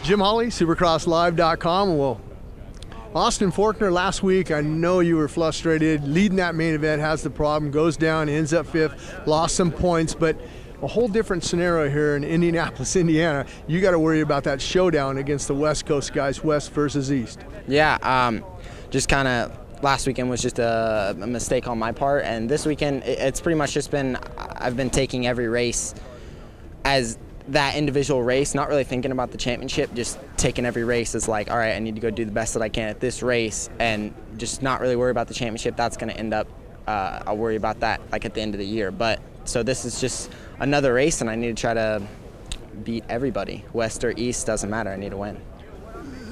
Jim Holley, supercrosslive.com. Well, Austin Forkner last week, I know you were frustrated. Leading that main event, has the problem, goes down, ends up fifth, lost some points, but a whole different scenario here in Indianapolis, Indiana. You got to worry about that showdown against the West Coast guys, West versus East. Yeah, just kind of last weekend was just a mistake on my part, and this weekend it's pretty much just been, I've been taking every race as that individual race, not really thinking about the championship, just taking every race as like, all right, I need to go do the best that I can at this race, and just not really worry about the championship. That's going to end up, I'll worry about that like at the end of the year. But so this is just another race, and I need to try to beat everybody. West or East, doesn't matter. I need to win.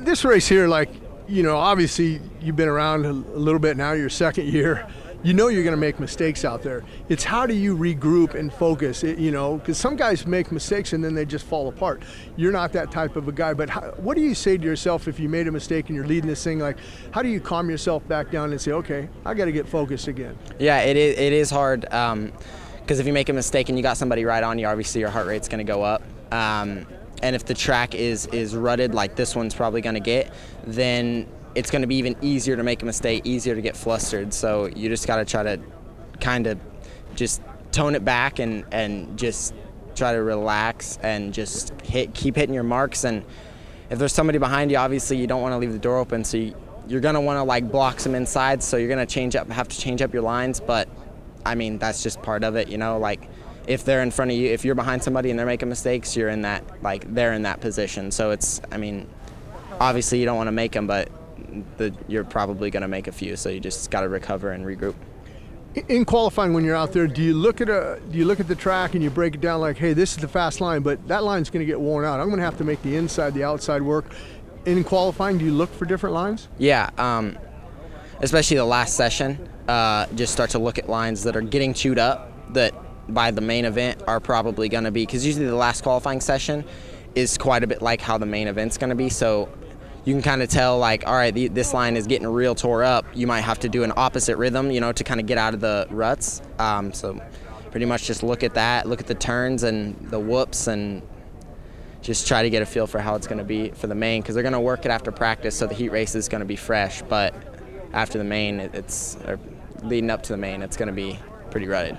This race here, like, you know, obviously you've been around a little bit now, your second year. You know you're going to make mistakes out there. It's how do you regroup and focus, you know, because some guys make mistakes and then they just fall apart. You're not that type of a guy, but what do you say to yourself if you made a mistake and you're leading this thing? Like, how do you calm yourself back down and say, okay, I got to get focused again? Yeah, it is hard, because if you make a mistake and you got somebody right on you, obviously your heart rate's going to go up. And if the track is rutted like this one's probably going to get, then it's going to be even easier to make a mistake, easier to get flustered. So you just got to try to kind of just tone it back and just try to relax and just keep hitting your marks. And if there's somebody behind you, obviously you don't want to leave the door open, so you're going to want to like block some inside, so you're going to have to change up your lines. But I mean, that's just part of it, you know, like if they're in front of you, if you're behind somebody and they're making mistakes, you're in that, like they're in that position. So it's, I mean, obviously you don't want to make them, but you're probably going to make a few, so you just got to recover and regroup. In qualifying, when you're out there, do you look at the track and you break it down like, hey, this is the fast line, but that line's going to get worn out. I'm going to have to make the inside, the outside work. In qualifying, do you look for different lines? Yeah, especially the last session, just start to look at lines that are getting chewed up that by the main event are probably going to be, because usually the last qualifying session is quite a bit like how the main event's going to be, so you can kind of tell, like, all right, this line is getting real tore up. You might have to do an opposite rhythm, you know, to kind of get out of the ruts. So pretty much just look at that, look at the turns and the whoops, and just try to get a feel for how it's going to be for the main, because they're going to work it after practice, so the heat race is going to be fresh. But after the main, leading up to the main, it's going to be pretty rutted.